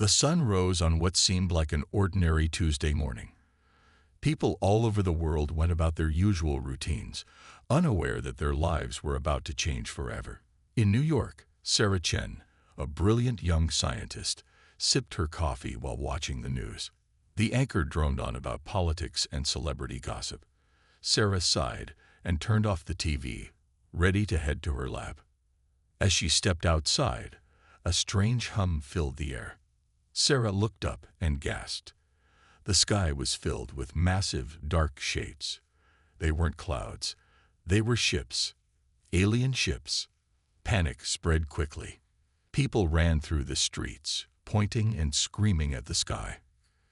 The sun rose on what seemed like an ordinary Tuesday morning. People all over the world went about their usual routines, unaware that their lives were about to change forever. In New York, Sarah Chen, a brilliant young scientist, sipped her coffee while watching the news. The anchor droned on about politics and celebrity gossip. Sarah sighed and turned off the TV, ready to head to her lab. As she stepped outside, a strange hum filled the air. Sarah looked up and gasped. The sky was filled with massive, dark shapes. They weren't clouds. They were ships. Alien ships. Panic spread quickly. People ran through the streets, pointing and screaming at the sky.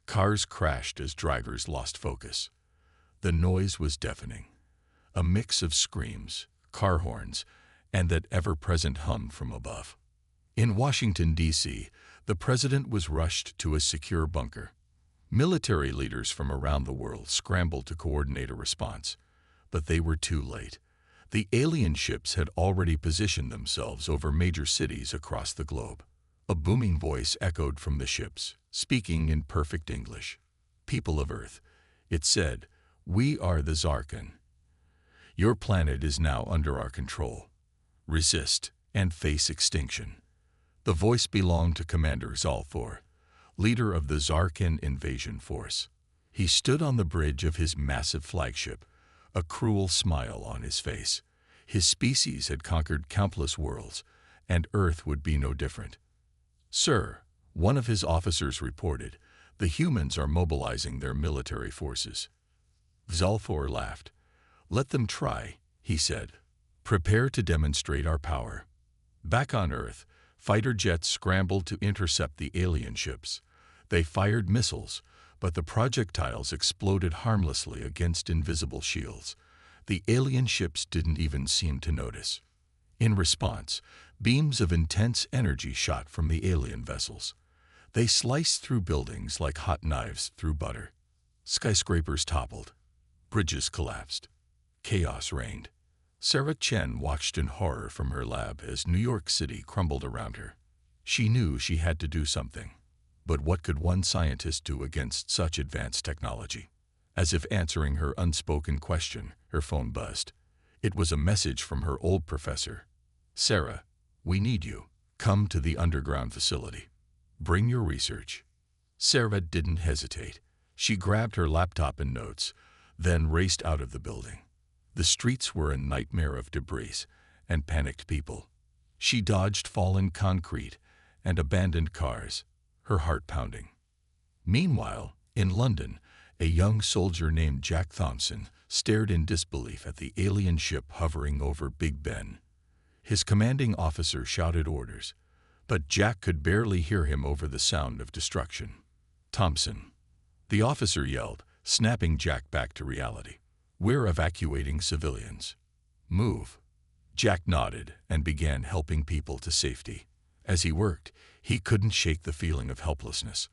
Cars crashed as drivers lost focus. The noise was deafening. A mix of screams, car horns, and that ever-present hum from above. In Washington, D.C., the president was rushed to a secure bunker. Military leaders from around the world scrambled to coordinate a response, but they were too late. The alien ships had already positioned themselves over major cities across the globe. A booming voice echoed from the ships, speaking in perfect English. "People of Earth," it said, "we are the Zarkan. Your planet is now under our control. Resist and face extinction." The voice belonged to Commander Zalthor, leader of the Zarkan invasion force. He stood on the bridge of his massive flagship, a cruel smile on his face. His species had conquered countless worlds, and Earth would be no different. "Sir," one of his officers reported, "the humans are mobilizing their military forces." Zalthor laughed. "Let them try," he said. "Prepare to demonstrate our power." Back on Earth, fighter jets scrambled to intercept the alien ships. They fired missiles, but the projectiles exploded harmlessly against invisible shields. The alien ships didn't even seem to notice. In response, beams of intense energy shot from the alien vessels. They sliced through buildings like hot knives through butter. Skyscrapers toppled. Bridges collapsed. Chaos reigned. Sarah Chen watched in horror from her lab as New York City crumbled around her. She knew she had to do something. But what could one scientist do against such advanced technology? As if answering her unspoken question, her phone buzzed. It was a message from her old professor. "Sarah, we need you. Come to the underground facility. Bring your research." Sarah didn't hesitate. She grabbed her laptop and notes, then raced out of the building. The streets were a nightmare of debris and panicked people. She dodged fallen concrete and abandoned cars, her heart pounding. Meanwhile, in London, a young soldier named Jack Thompson stared in disbelief at the alien ship hovering over Big Ben. His commanding officer shouted orders, but Jack could barely hear him over the sound of destruction. "Thompson," the officer yelled, snapping Jack back to reality. "We're evacuating civilians. Move." Jack nodded and began helping people to safety. As he worked, he couldn't shake the feeling of helplessness.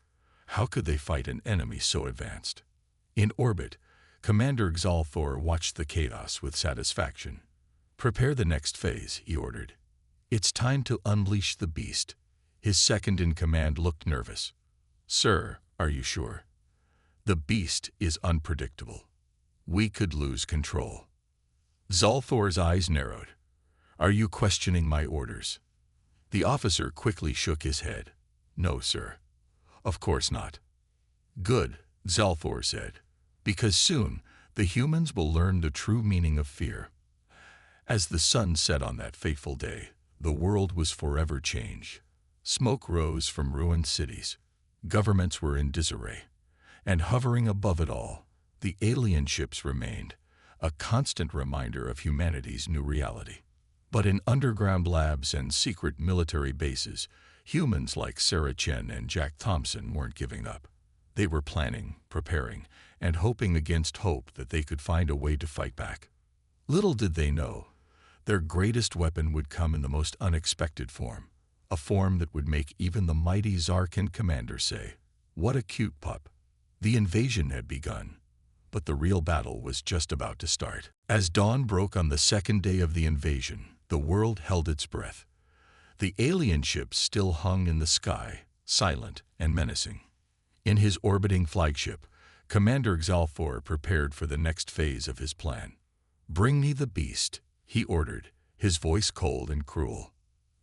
How could they fight an enemy so advanced? In orbit, Commander Xalthor watched the chaos with satisfaction. "Prepare the next phase," he ordered. "It's time to unleash the beast." His second-in-command looked nervous. "Sir, are you sure? The beast is unpredictable. We could lose control." Zalthor's eyes narrowed. "Are you questioning my orders?" The officer quickly shook his head. "No, sir. Of course not." "Good," Zalthor said, "because soon the humans will learn the true meaning of fear." As the sun set on that fateful day, the world was forever changed. Smoke rose from ruined cities. Governments were in disarray. And hovering above it all, the alien ships remained, a constant reminder of humanity's new reality. But in underground labs and secret military bases, humans like Sarah Chen and Jack Thompson weren't giving up. They were planning, preparing, and hoping against hope that they could find a way to fight back. Little did they know, their greatest weapon would come in the most unexpected form, a form that would make even the mighty Zarkan commander say, "What a cute pup." The invasion had begun, but the real battle was just about to start. As dawn broke on the second day of the invasion, the world held its breath. The alien ships still hung in the sky, silent and menacing. In his orbiting flagship, Commander Xalfor prepared for the next phase of his plan. "Bring me the beast," he ordered, his voice cold and cruel.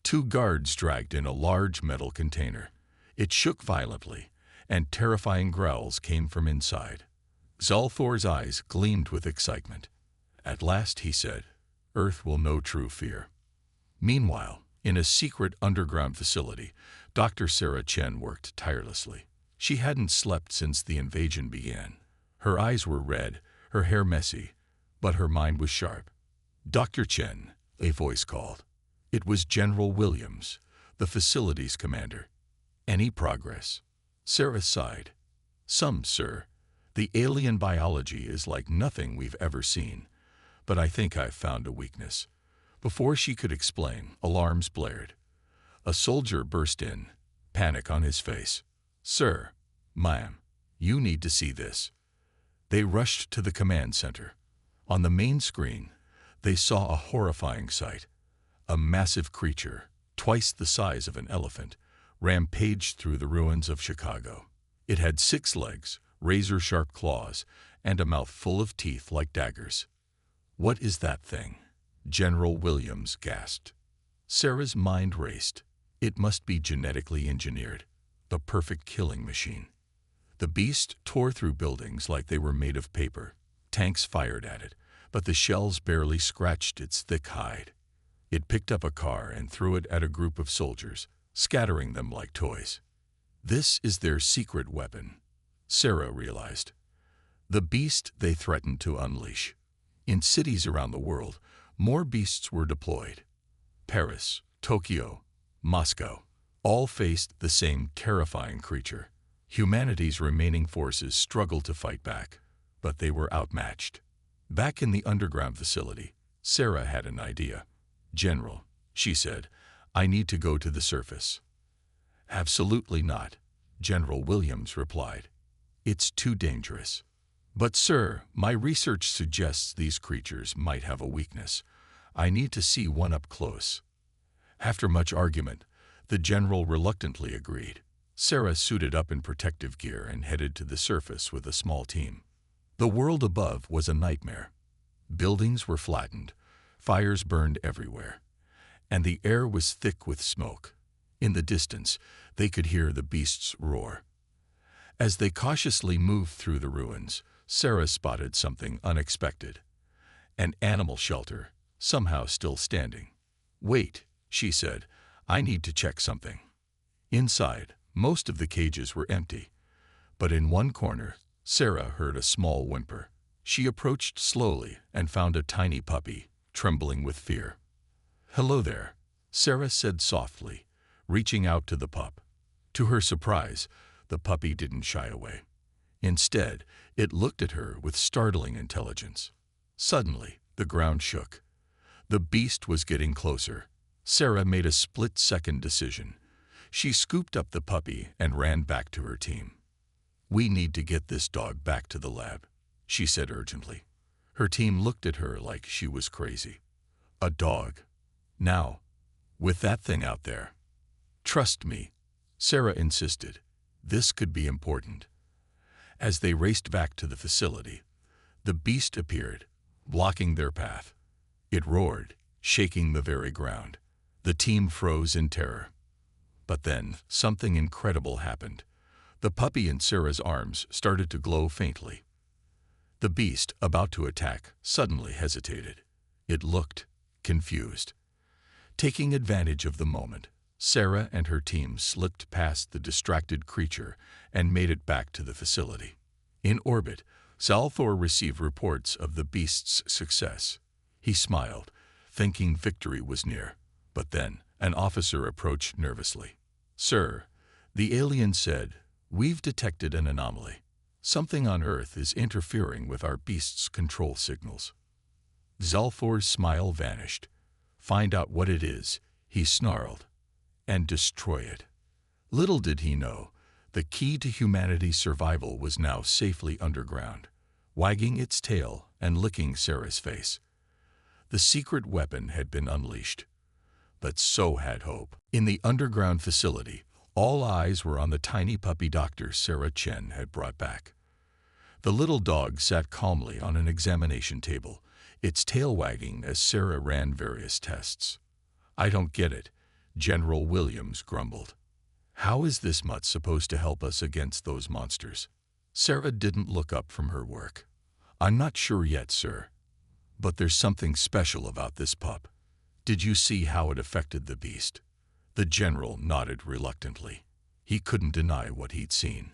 Two guards dragged in a large metal container. It shook violently, and terrifying growls came from inside. Xalfor's eyes gleamed with excitement. "At last," he said, "Earth will know true fear." Meanwhile, in a secret underground facility, Dr. Sarah Chen worked tirelessly. She hadn't slept since the invasion began. Her eyes were red, her hair messy, but her mind was sharp. "Dr. Chen," a voice called. It was General Williams, the facility's commander. "Any progress?" Sarah sighed. "Some, sir. The alien biology is like nothing we've ever seen. But I think I've found a weakness." Before she could explain, alarms blared. A soldier burst in, panic on his face. "Sir, ma'am, you need to see this." They rushed to the command center. On the main screen, they saw a horrifying sight. A massive creature, twice the size of an elephant, rampaged through the ruins of Chicago. It had 6 legs, razor-sharp claws, and a mouth full of teeth like daggers. "What is that thing?" General Williams gasped. Sarah's mind raced. It must be genetically engineered, the perfect killing machine. The beast tore through buildings like they were made of paper. Tanks fired at it, but the shells barely scratched its thick hide. It picked up a car and threw it at a group of soldiers, scattering them like toys. This is their secret weapon, Sarah realized. The beast they threatened to unleash. In cities around the world, more beasts were deployed. Paris, Tokyo, Moscow, all faced the same terrifying creature. Humanity's remaining forces struggled to fight back, but they were outmatched. Back in the underground facility, Sarah had an idea. "General," she said, "I need to go to the surface." "Absolutely not," General Williams replied. "It's too dangerous." "But sir, my research suggests these creatures might have a weakness. I need to see one up close." After much argument, the general reluctantly agreed. Sarah suited up in protective gear and headed to the surface with a small team. The world above was a nightmare. Buildings were flattened, fires burned everywhere, and the air was thick with smoke. In the distance, they could hear the beast's roar. As they cautiously moved through the ruins, Sarah spotted something unexpected. An animal shelter, somehow still standing. "Wait," she said, "I need to check something." Inside, most of the cages were empty, but in one corner, Sarah heard a small whimper. She approached slowly and found a tiny puppy, trembling with fear. "Hello there," Sarah said softly, reaching out to the pup. To her surprise, the puppy didn't shy away. Instead, it looked at her with startling intelligence. Suddenly, the ground shook. The beast was getting closer. Sarah made a split-second decision. She scooped up the puppy and ran back to her team. "We need to get this dog back to the lab," she said urgently. Her team looked at her like she was crazy. "A dog? Now? With that thing out there?" "Trust me," Sarah insisted. "This could be important." As they raced back to the facility, the beast appeared, blocking their path. It roared, shaking the very ground. The team froze in terror. But then, something incredible happened. The puppy in Sarah's arms started to glow faintly. The beast, about to attack, suddenly hesitated. It looked confused. Taking advantage of the moment, Sarah and her team slipped past the distracted creature and made it back to the facility. In orbit, Xalfor received reports of the beast's success. He smiled, thinking victory was near. But then, an officer approached nervously. "Sir," the alien said, "we've detected an anomaly. Something on Earth is interfering with our beast's control signals." Xalfor's smile vanished. "Find out what it is," he snarled, "and destroy it." Little did he know, the key to humanity's survival was now safely underground, wagging its tail and licking Sarah's face. The secret weapon had been unleashed. But so had hope. In the underground facility, All eyes were on the tiny puppy Dr. Sarah Chen had brought back. The little dog sat calmly on an examination table, its tail wagging as Sarah ran various tests. "I don't get it," General Williams grumbled. "How is this mutt supposed to help us against those monsters?" Sarah didn't look up from her work. "I'm not sure yet, sir. But there's something special about this pup. Did you see how it affected the beast?" The general nodded reluctantly. He couldn't deny what he'd seen.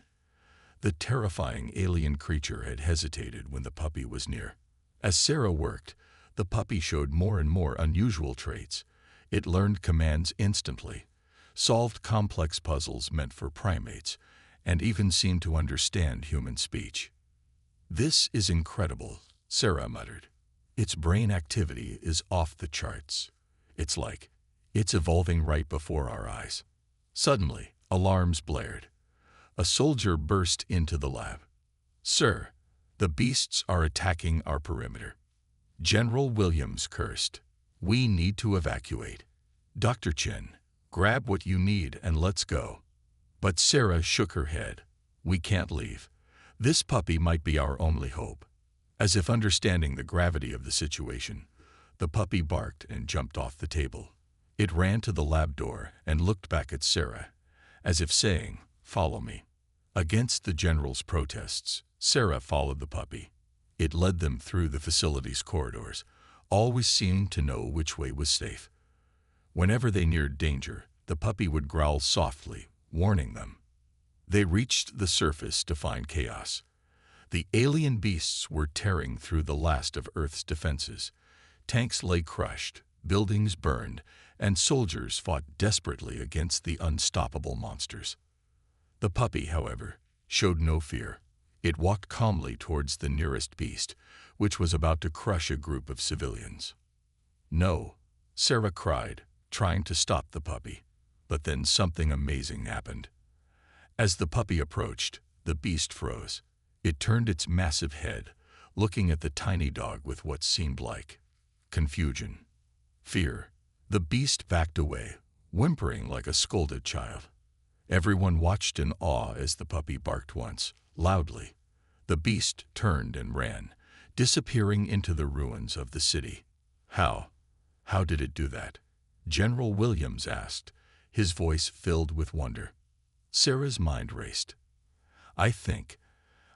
The terrifying alien creature had hesitated when the puppy was near. As Sarah worked, the puppy showed more and more unusual traits. It learned commands instantly, solved complex puzzles meant for primates, and even seemed to understand human speech. "This is incredible," Sarah muttered. "Its brain activity is off the charts. It's like it's evolving right before our eyes." Suddenly, alarms blared. A soldier burst into the lab. "Sir, the beasts are attacking our perimeter." General Williams cursed. "We need to evacuate. Dr. Chen, grab what you need and let's go." But Sarah shook her head. "We can't leave. This puppy might be our only hope." As if understanding the gravity of the situation, the puppy barked and jumped off the table. It ran to the lab door and looked back at Sarah, as if saying, "Follow me." Against the general's protests, Sarah followed the puppy. It led them through the facility's corridors, always seeming to know which way was safe. Whenever they neared danger, the puppy would growl softly, warning them. They reached the surface to find chaos. The alien beasts were tearing through the last of Earth's defenses. Tanks lay crushed, buildings burned, and soldiers fought desperately against the unstoppable monsters. The puppy, however, showed no fear. It walked calmly towards the nearest beast, which was about to crush a group of civilians. "No," Sarah cried, trying to stop the puppy. But then something amazing happened. As the puppy approached, the beast froze. It turned its massive head, looking at the tiny dog with what seemed like confusion, fear. The beast backed away, whimpering like a scolded child. Everyone watched in awe as the puppy barked once, loudly. The beast turned and ran, disappearing into the ruins of the city. How did it do that?" General Williams asked, his voice filled with wonder. Sarah's mind raced. I think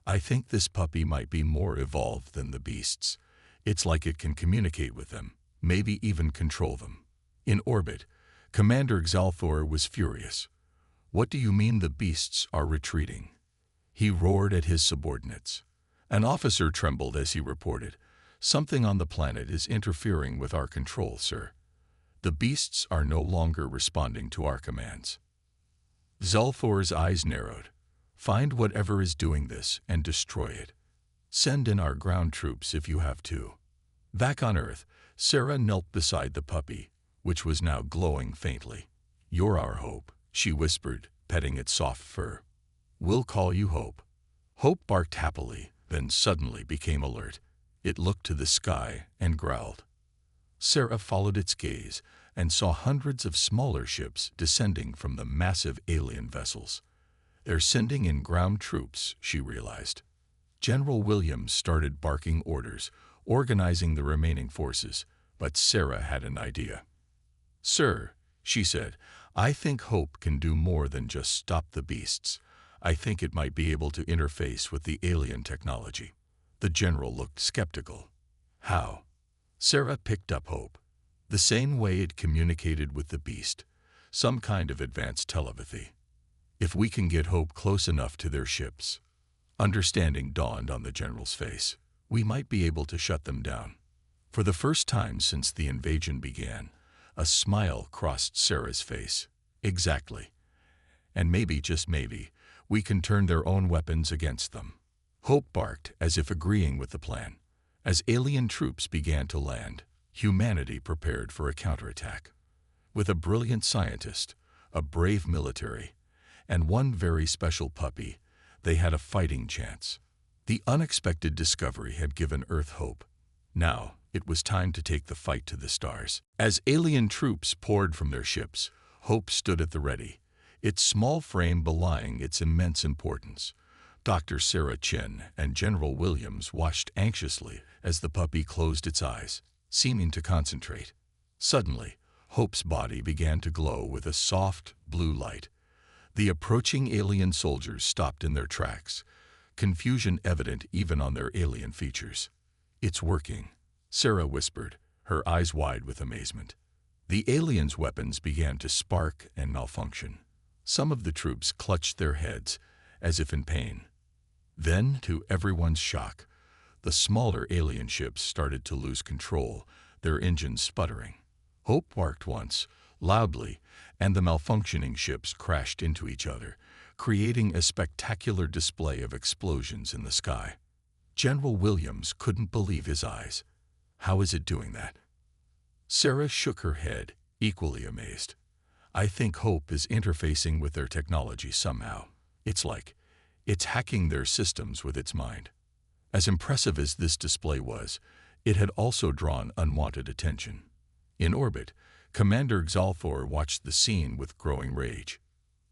this puppy might be more evolved than the beasts. It's like it can communicate with them, maybe even control them." In orbit, Commander Xalthor was furious. "What do you mean the beasts are retreating?" He roared at his subordinates. An officer trembled as he reported, "Something on the planet is interfering with our control, sir. The beasts are no longer responding to our commands." Xalthor's eyes narrowed. "Find whatever is doing this and destroy it. Send in our ground troops if you have to." Back on Earth, Sarah knelt beside the puppy, which was now glowing faintly. "You're our hope," she whispered, petting its soft fur. "We'll call you Hope." Hope barked happily, then suddenly became alert. It looked to the sky and growled. Sarah followed its gaze and saw hundreds of smaller ships descending from the massive alien vessels. "They're sending in ground troops," she realized. General Williams started barking orders, organizing the remaining forces, but Sarah had an idea. "Sir," she said, "I think Hope can do more than just stop the beasts. I think it might be able to interface with the alien technology." The general looked skeptical. "How?" Sarah picked up Hope. "The same way it communicated with the beast, some kind of advanced telepathy. If we can get Hope close enough to their ships." Understanding dawned on the general's face. "We might be able to shut them down." For the first time since the invasion began, a smile crossed Sarah's face. "Exactly. And maybe, just maybe, we can turn their own weapons against them." Hope barked as if agreeing with the plan. As alien troops began to land, humanity prepared for a counterattack. With a brilliant scientist, a brave military, and one very special puppy, they had a fighting chance. The unexpected discovery had given Earth hope. Now, it was time to take the fight to the stars. As alien troops poured from their ships, Hope stood at the ready, its small frame belying its immense importance. Dr. Sarah Chen and General Williams watched anxiously as the puppy closed its eyes, seeming to concentrate. Suddenly, Hope's body began to glow with a soft, blue light. The approaching alien soldiers stopped in their tracks, confusion evident even on their alien features. "It's working," Sarah whispered, her eyes wide with amazement. The aliens' weapons began to spark and malfunction. Some of the troops clutched their heads, as if in pain. Then, to everyone's shock, the smaller alien ships started to lose control, their engines sputtering. Hope barked once, loudly, and the malfunctioning ships crashed into each other, creating a spectacular display of explosions in the sky. General Williams couldn't believe his eyes. "How is it doing that?" Sarah shook her head, equally amazed. "I think Hope is interfacing with their technology somehow. It's hacking their systems with its mind." As impressive as this display was, it had also drawn unwanted attention. In orbit, Commander Xalthor watched the scene with growing rage.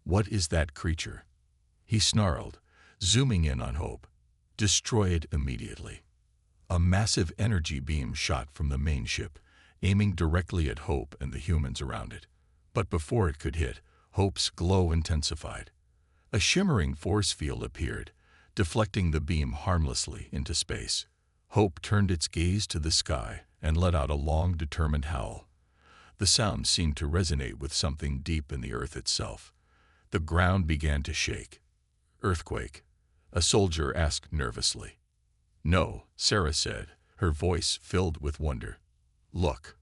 "What is that creature?" he snarled, zooming in on Hope. "Destroy it immediately." A massive energy beam shot from the main ship, aiming directly at Hope and the humans around it. But before it could hit, Hope's glow intensified. A shimmering force field appeared, deflecting the beam harmlessly into space. Hope turned its gaze to the sky and let out a long, determined howl. The sound seemed to resonate with something deep in the earth itself. The ground began to shake. "Earthquake?" a soldier asked nervously. "No," Sarah said, her voice filled with wonder. "Look."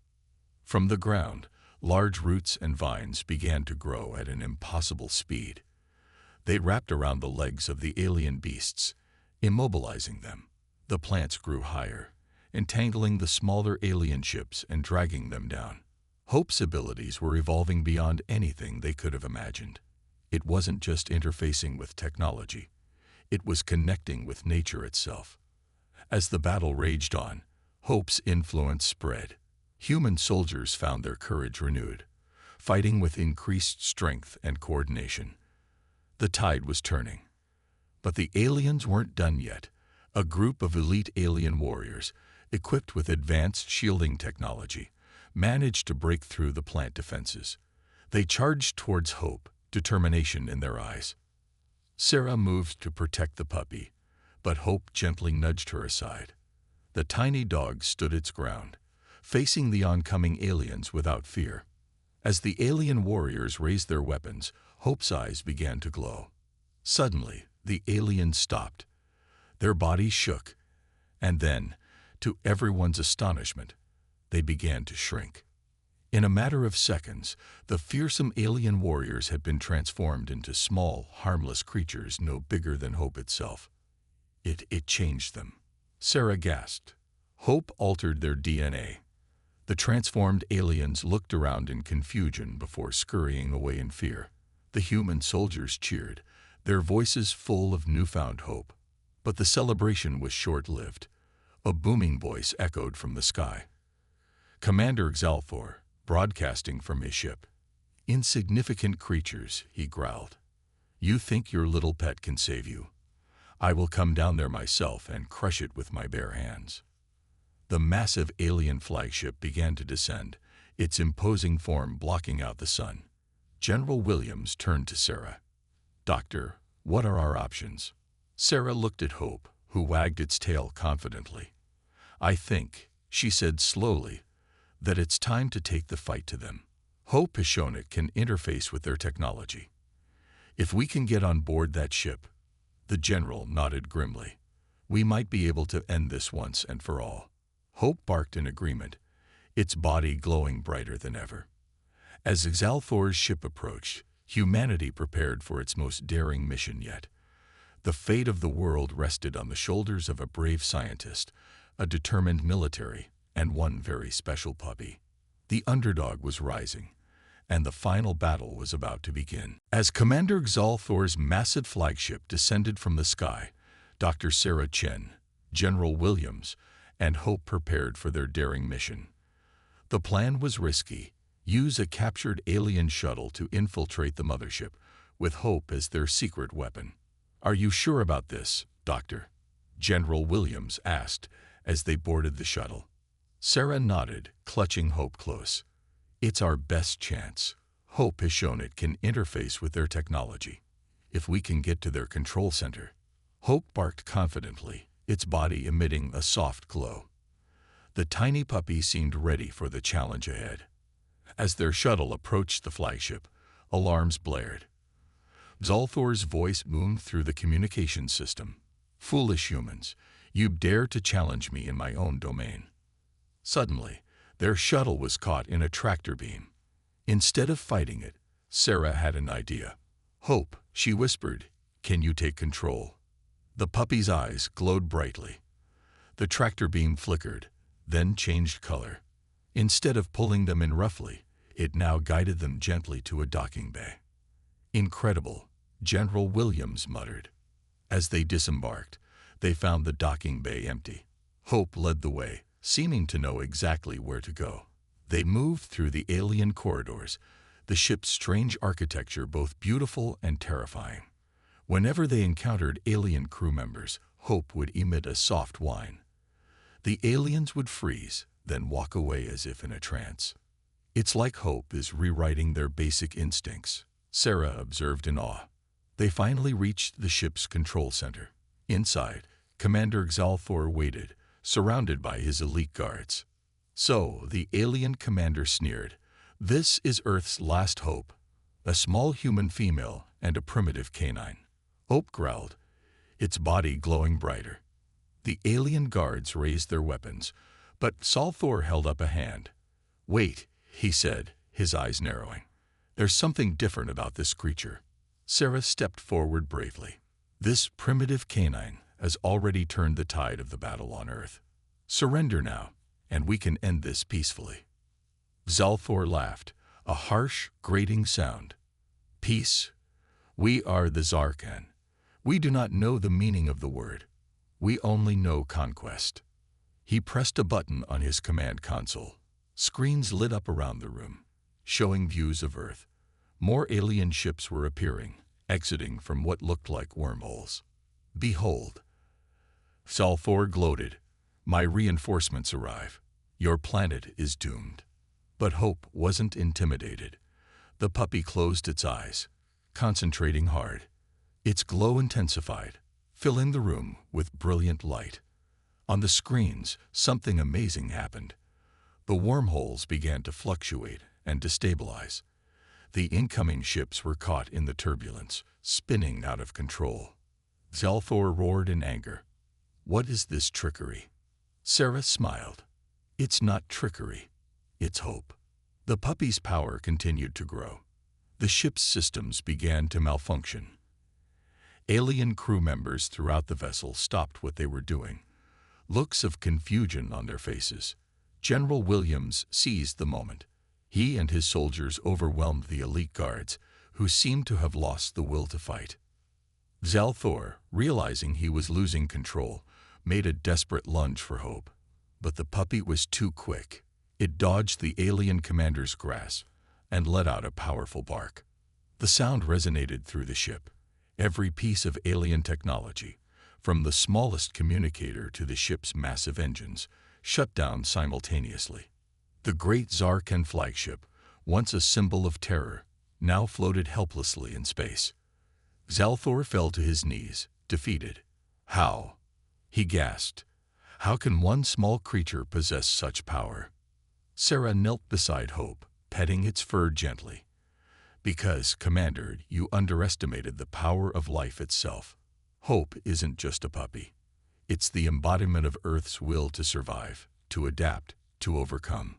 From the ground, large roots and vines began to grow at an impossible speed. They wrapped around the legs of the alien beasts, immobilizing them. The plants grew higher, entangling the smaller alien ships and dragging them down. Hope's abilities were evolving beyond anything they could have imagined. It wasn't just interfacing with technology. It was connecting with nature itself. As the battle raged on, Hope's influence spread. Human soldiers found their courage renewed, fighting with increased strength and coordination. The tide was turning. But the aliens weren't done yet. A group of elite alien warriors, equipped with advanced shielding technology, managed to break through the plant defenses. They charged towards Hope, determination in their eyes. Sarah moved to protect the puppy, but Hope gently nudged her aside. The tiny dog stood its ground, facing the oncoming aliens without fear. As the alien warriors raised their weapons, Hope's eyes began to glow. Suddenly, the aliens stopped. Their bodies shook, and then, to everyone's astonishment, they began to shrink. In a matter of seconds, the fearsome alien warriors had been transformed into small, harmless creatures no bigger than Hope itself. It changed them. Sarah gasped. Hope altered their DNA. The transformed aliens looked around in confusion before scurrying away in fear. The human soldiers cheered, their voices full of newfound hope. But the celebration was short-lived. A booming voice echoed from the sky. Commander Xalthor, broadcasting from his ship. "Insignificant creatures," he growled. "You think your little pet can save you? I will come down there myself and crush it with my bare hands." The massive alien flagship began to descend, its imposing form blocking out the sun. General Williams turned to Sarah. "Doctor, what are our options?" Sarah looked at Hope, who wagged its tail confidently. "I think," she said slowly, "that it's time to take the fight to them. Hope has shown it can interface with their technology. If we can get on board that ship," the general nodded grimly, "we might be able to end this once and for all." Hope barked in agreement, its body glowing brighter than ever. As Xalthor's ship approached, humanity prepared for its most daring mission yet. The fate of the world rested on the shoulders of a brave scientist, a determined military, and one very special puppy. The underdog was rising, and the final battle was about to begin. As Commander Xalthor's massive flagship descended from the sky, Dr. Sarah Chen, General Williams, and Hope prepared for their daring mission. The plan was risky. Use a captured alien shuttle to infiltrate the mothership, with hope as their secret weapon. "Are you sure about this, Doctor?" General Williams asked as they boarded the shuttle. Sarah nodded, clutching Hope close. "It's our best chance. Hope has shown it can interface with their technology. If we can get to their control center." Hope barked confidently, its body emitting a soft glow. The tiny puppy seemed ready for the challenge ahead. As their shuttle approached the flagship, alarms blared. Zalthor's voice boomed through the communication system. "Foolish humans, you dare to challenge me in my own domain." Suddenly, their shuttle was caught in a tractor beam. Instead of fighting it, Sarah had an idea. "Hope," she whispered, "can you take control?" The puppy's eyes glowed brightly. The tractor beam flickered, then changed color. Instead of pulling them in roughly, it now guided them gently to a docking bay. "Incredible," General Williams muttered. As they disembarked, they found the docking bay empty. Hope led the way, seeming to know exactly where to go. They moved through the alien corridors, the ship's strange architecture both beautiful and terrifying. Whenever they encountered alien crew members, Hope would emit a soft whine. The aliens would freeze, then walk away as if in a trance. "It's like Hope is rewriting their basic instincts," Sarah observed in awe. They finally reached the ship's control center. Inside, Commander Xalthor waited, surrounded by his elite guards. "So," the alien commander sneered, "this is Earth's last hope. A small human female and a primitive canine." Hope growled, its body glowing brighter. The alien guards raised their weapons, but Zalthor held up a hand. "Wait," he said, his eyes narrowing. "There's something different about this creature." Sarah stepped forward bravely. "This primitive canine has already turned the tide of the battle on Earth. Surrender now, and we can end this peacefully." Zalthor laughed, a harsh, grating sound. "Peace? We are the Zarkan. We do not know the meaning of the word. We only know conquest." He pressed a button on his command console. Screens lit up around the room, showing views of Earth. More alien ships were appearing, exiting from what looked like wormholes. "Behold," Zalthor gloated, "my reinforcements arrive. Your planet is doomed." But Hope wasn't intimidated. The puppy closed its eyes, concentrating hard. Its glow intensified, filling the room with brilliant light. On the screens, something amazing happened. The wormholes began to fluctuate and destabilize. The incoming ships were caught in the turbulence, spinning out of control. Zalthor roared in anger. "What is this trickery?" Sarah smiled. "It's not trickery. It's hope." The puppy's power continued to grow. The ship's systems began to malfunction. Alien crew members throughout the vessel stopped what they were doing, looks of confusion on their faces. General Williams seized the moment. He and his soldiers overwhelmed the elite guards, who seemed to have lost the will to fight. Zalthor, realizing he was losing control, made a desperate lunge for Hope. But the puppy was too quick. It dodged the alien commander's grasp and let out a powerful bark. The sound resonated through the ship. Every piece of alien technology, from the smallest communicator to the ship's massive engines, shut down simultaneously. The great Zarkan flagship, once a symbol of terror, now floated helplessly in space. Zalthor fell to his knees, defeated. "How?" he gasped. "How can one small creature possess such power?" Sarah knelt beside Hope, petting its fur gently. "Because, Commander, you underestimated the power of life itself. Hope isn't just a puppy. It's the embodiment of Earth's will to survive, to adapt, to overcome."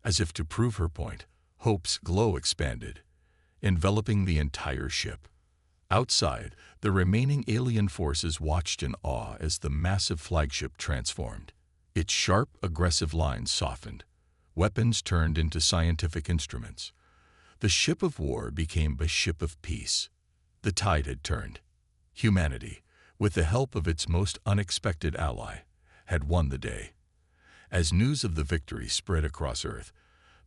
As if to prove her point, Hope's glow expanded, enveloping the entire ship. Outside, the remaining alien forces watched in awe as the massive flagship transformed. Its sharp, aggressive lines softened. Weapons turned into scientific instruments. The ship of war became a ship of peace. The tide had turned. Humanity, with the help of its most unexpected ally, had won the day. As news of the victory spread across Earth,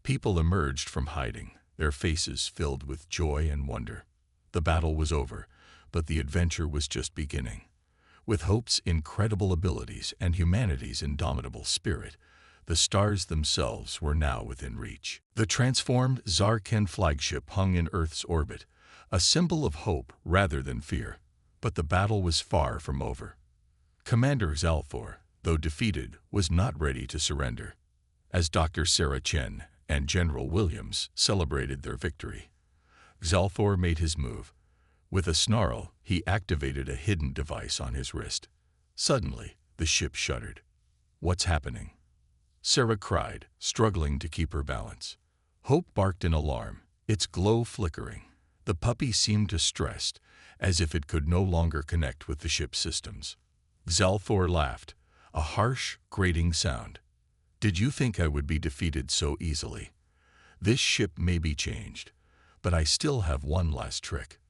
people emerged from hiding, their faces filled with joy and wonder. The battle was over, but the adventure was just beginning. With Hope's incredible abilities and humanity's indomitable spirit, the stars themselves were now within reach. The transformed Zarkan flagship hung in Earth's orbit, a symbol of hope rather than fear. But the battle was far from over. Commander Zalthor, though defeated, was not ready to surrender. As Dr. Sarah Chen and General Williams celebrated their victory, Zalthor made his move. With a snarl, he activated a hidden device on his wrist. Suddenly, the ship shuddered. "What's happening?" Sarah cried, struggling to keep her balance. Hope barked in alarm, its glow flickering. The puppy seemed distressed, as if it could no longer connect with the ship's systems. Zalthor laughed, a harsh, grating sound. "Did you think I would be defeated so easily? This ship may be changed, but I still have one last trick."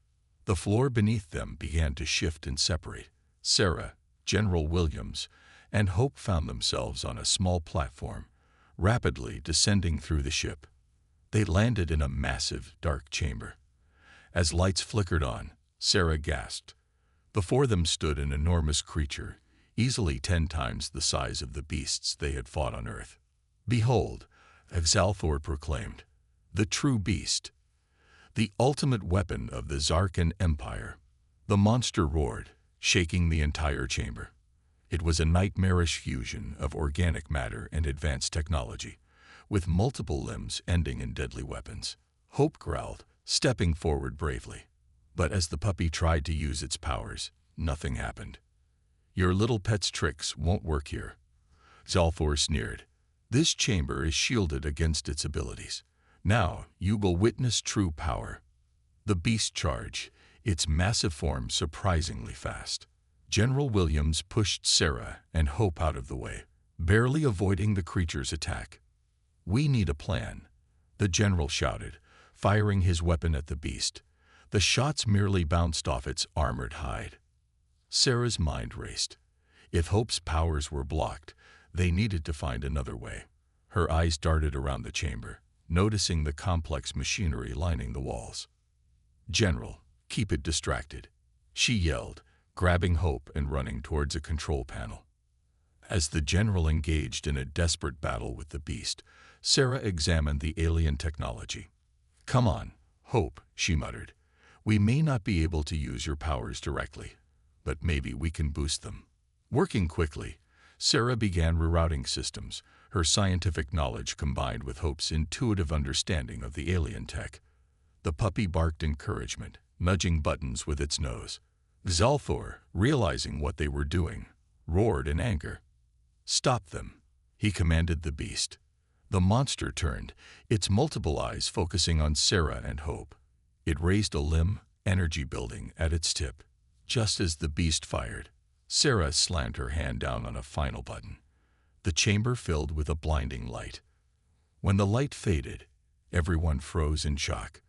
The floor beneath them began to shift and separate. Sarah, General Williams, and Hope found themselves on a small platform, rapidly descending through the ship. They landed in a massive, dark chamber. As lights flickered on, Sarah gasped. Before them stood an enormous creature, easily 10 times the size of the beasts they had fought on Earth. "Behold," Zalthor proclaimed, "the true beast, the ultimate weapon of the Zarkan Empire." The monster roared, shaking the entire chamber. It was a nightmarish fusion of organic matter and advanced technology, with multiple limbs ending in deadly weapons. Hope growled, stepping forward bravely. But as the puppy tried to use its powers, nothing happened. "Your little pet's tricks won't work here," Zalthor sneered. "This chamber is shielded against its abilities. Now you will witness true power." The beast charged, its massive form surprisingly fast. General Williams pushed Sarah and Hope out of the way, barely avoiding the creature's attack. "We need a plan," the general shouted, firing his weapon at the beast. The shots merely bounced off its armored hide. Sarah's mind raced. If Hope's powers were blocked, they needed to find another way. Her eyes darted around the chamber, noticing the complex machinery lining the walls. "General, keep it distracted," she yelled, grabbing Hope and running towards a control panel. As the general engaged in a desperate battle with the beast, Sarah examined the alien technology. "Come on, Hope," she muttered. "We may not be able to use your powers directly, but maybe we can boost them." Working quickly, Sarah began rerouting systems, her scientific knowledge combined with Hope's intuitive understanding of the alien tech. The puppy barked encouragement, nudging buttons with its nose. Zalthor, realizing what they were doing, roared in anger. "Stop them," he commanded the beast. The monster turned, its multiple eyes focusing on Sarah and Hope. It raised a limb, energy building, at its tip. Just as the beast fired, Sarah slammed her hand down on a final button. The chamber filled with a blinding light. When the light faded, everyone froze in shock.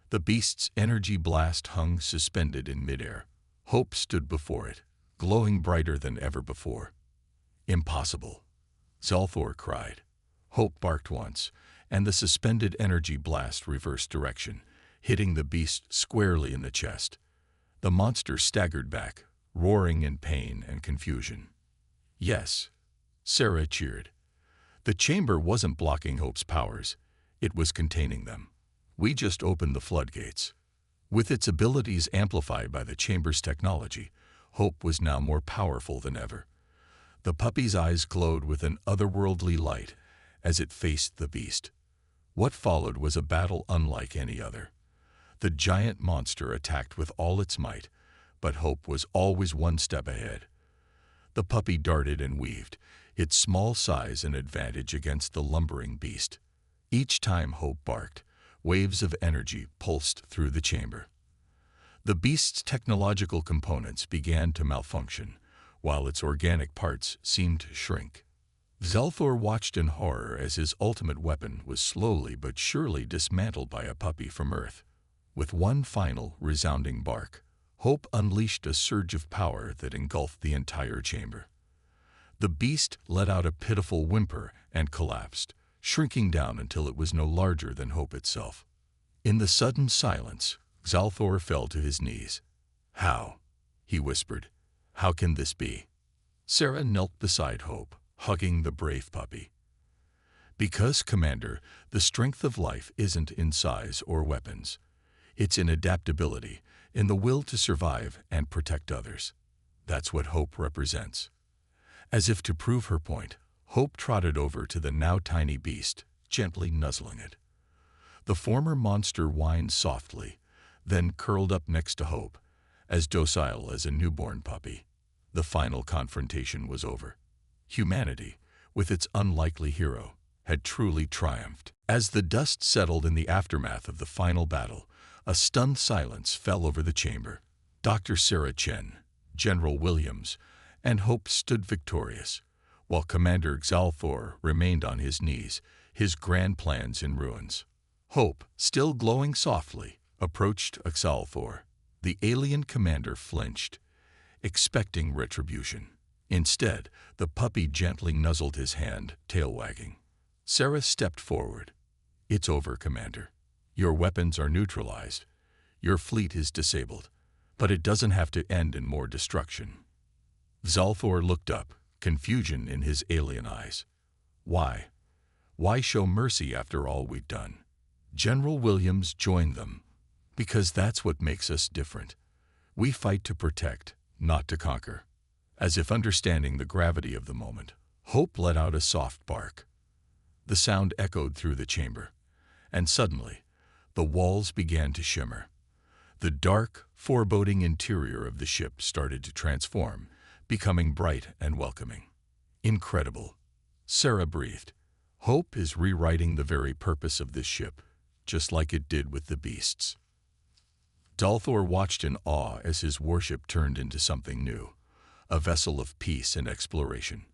The beast's energy blast hung suspended in midair. Hope stood before it, glowing brighter than ever before. "Impossible," Zalthor cried. Hope barked once, and the suspended energy blast reversed direction, hitting the beast squarely in the chest. The monster staggered back, roaring in pain and confusion. "Yes," Sarah cheered. "The chamber wasn't blocking Hope's powers, it was containing them. We just opened the floodgates." With its abilities amplified by the chamber's technology, Hope was now more powerful than ever. The puppy's eyes glowed with an otherworldly light as it faced the beast. What followed was a battle unlike any other. The giant monster attacked with all its might, but Hope was always one step ahead. The puppy darted and weaved, its small size an advantage against the lumbering beast. Each time Hope barked, waves of energy pulsed through the chamber. The beast's technological components began to malfunction, while its organic parts seemed to shrink. Zalthor watched in horror as his ultimate weapon was slowly but surely dismantled by a puppy from Earth. With one final, resounding bark, Hope unleashed a surge of power that engulfed the entire chamber. The beast let out a pitiful whimper and collapsed, shrinking down until it was no larger than Hope itself. In the sudden silence, Xalthor fell to his knees. "How?" he whispered. "How can this be?" Sarah knelt beside Hope, hugging the brave puppy. "Because, Commander, the strength of life isn't in size or weapons. It's in adaptability, in the will to survive and protect others. That's what Hope represents." As if to prove her point, Hope trotted over to the now tiny beast, gently nuzzling it. The former monster whined softly, then curled up next to Hope, as docile as a newborn puppy. The final confrontation was over. Humanity, with its unlikely hero, had truly triumphed. As the dust settled in the aftermath of the final battle, a stunned silence fell over the chamber. Dr. Sarah Chen, General Williams, and Hope stood victorious, while Commander Xalthor remained on his knees, his grand plans in ruins. Hope, still glowing softly, approached Xalthor. The alien commander flinched, expecting retribution. Instead, the puppy gently nuzzled his hand, tail wagging. Sarah stepped forward. "It's over, Commander. Your weapons are neutralized. Your fleet is disabled. But it doesn't have to end in more destruction." Xalthor looked up, confusion in his alien eyes. "Why? Why show mercy after all we've done?" General Williams joined them. "Because that's what makes us different. We fight to protect, not to conquer." As if understanding the gravity of the moment, Hope let out a soft bark. The sound echoed through the chamber, and suddenly, the walls began to shimmer. The dark, foreboding interior of the ship started to transform, becoming bright and welcoming. "Incredible," Sarah breathed. "Hope is rewriting the very purpose of this ship, just like it did with the beasts." Xalthor watched in awe as his warship turned into something new, a vessel of peace and exploration.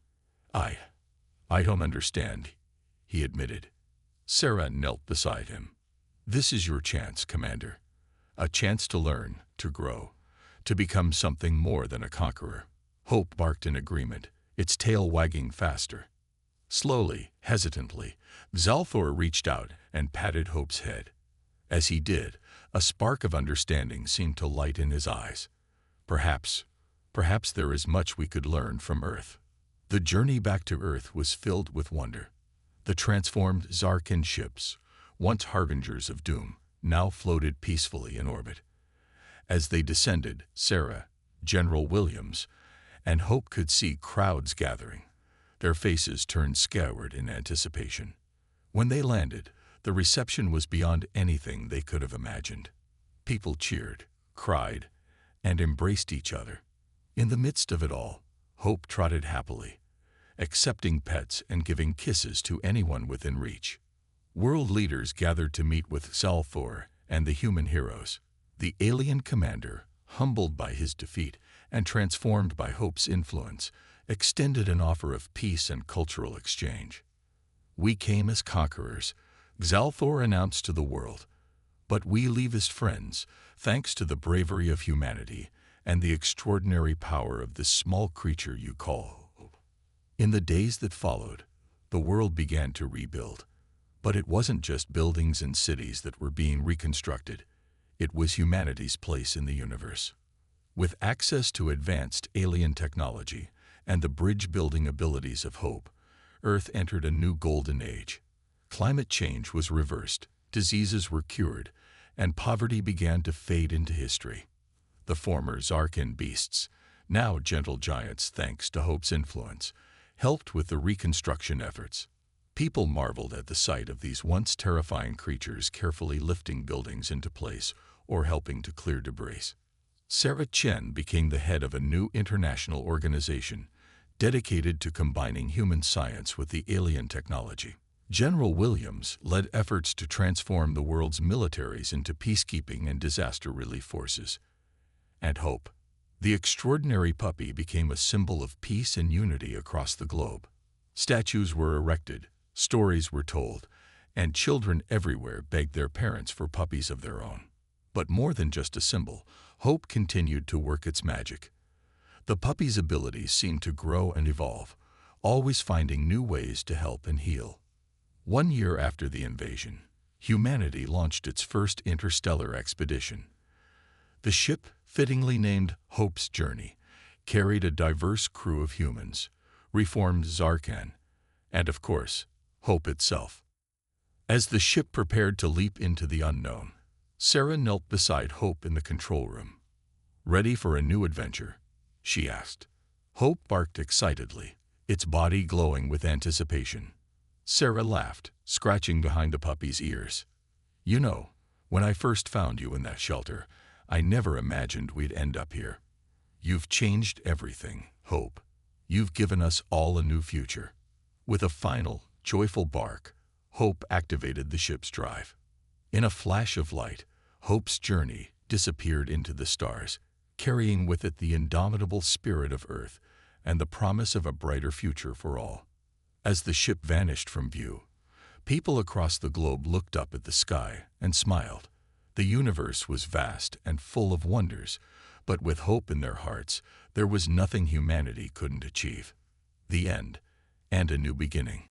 I don't understand," he admitted. Sarah knelt beside him. "This is your chance, Commander. A chance to learn, to grow, to become something more than a conqueror." Hope barked in agreement, its tail wagging faster. Slowly, hesitantly, Xalthor reached out and patted Hope's head. As he did, a spark of understanding seemed to light in his eyes. Perhaps there is much we could learn from Earth. The journey back to Earth was filled with wonder. The transformed Zarkin ships, once harbingers of doom, now floated peacefully in orbit. As they descended, Sarah, General Williams, and Hope could see crowds gathering, their faces turned skyward in anticipation. When they landed, the reception was beyond anything they could have imagined. People cheered, cried, and embraced each other. In the midst of it all, Hope trotted happily, accepting pets and giving kisses to anyone within reach. World leaders gathered to meet with Xalthor and the human heroes. The alien commander, humbled by his defeat and transformed by Hope's influence, extended an offer of peace and cultural exchange. "We came as conquerors," Xalthor announced to the world, "but we leave as friends, thanks to the bravery of humanity and the extraordinary power of this small creature you call Hope." In the days that followed, the world began to rebuild. But it wasn't just buildings and cities that were being reconstructed. It was humanity's place in the universe. With access to advanced alien technology and the bridge-building abilities of Hope, Earth entered a new golden age. Climate change was reversed, diseases were cured, and poverty began to fade into history. The former Zarkin beasts, now gentle giants thanks to Hope's influence, helped with the reconstruction efforts. People marveled at the sight of these once terrifying creatures carefully lifting buildings into place or helping to clear debris. Sarah Chen became the head of a new international organization dedicated to combining human science with the alien technology. General Williams led efforts to transform the world's militaries into peacekeeping and disaster relief forces. And Hope, the extraordinary puppy, became a symbol of peace and unity across the globe. Statues were erected, stories were told, and children everywhere begged their parents for puppies of their own. But more than just a symbol, Hope continued to work its magic. The puppy's abilities seemed to grow and evolve, always finding new ways to help and heal. 1 year after the invasion, humanity launched its first interstellar expedition, The ship, fittingly named Hope's Journey, carried a diverse crew of humans, reformed Zarkan, and, of course, Hope itself. As the ship prepared to leap into the unknown, Sarah knelt beside Hope in the control room. "Ready for a new adventure?" she asked. Hope barked excitedly, its body glowing with anticipation. Sarah laughed, scratching behind the puppy's ears. "You know, when I first found you in that shelter, I never imagined we'd end up here. You've changed everything, Hope. You've given us all a new future." With a final, joyful bark, Hope activated the ship's drive. In a flash of light, Hope's Journey disappeared into the stars, carrying with it the indomitable spirit of Earth and the promise of a brighter future for all. As the ship vanished from view, people across the globe looked up at the sky and smiled. The universe was vast and full of wonders, but with hope in their hearts, there was nothing humanity couldn't achieve. The end, and a new beginning.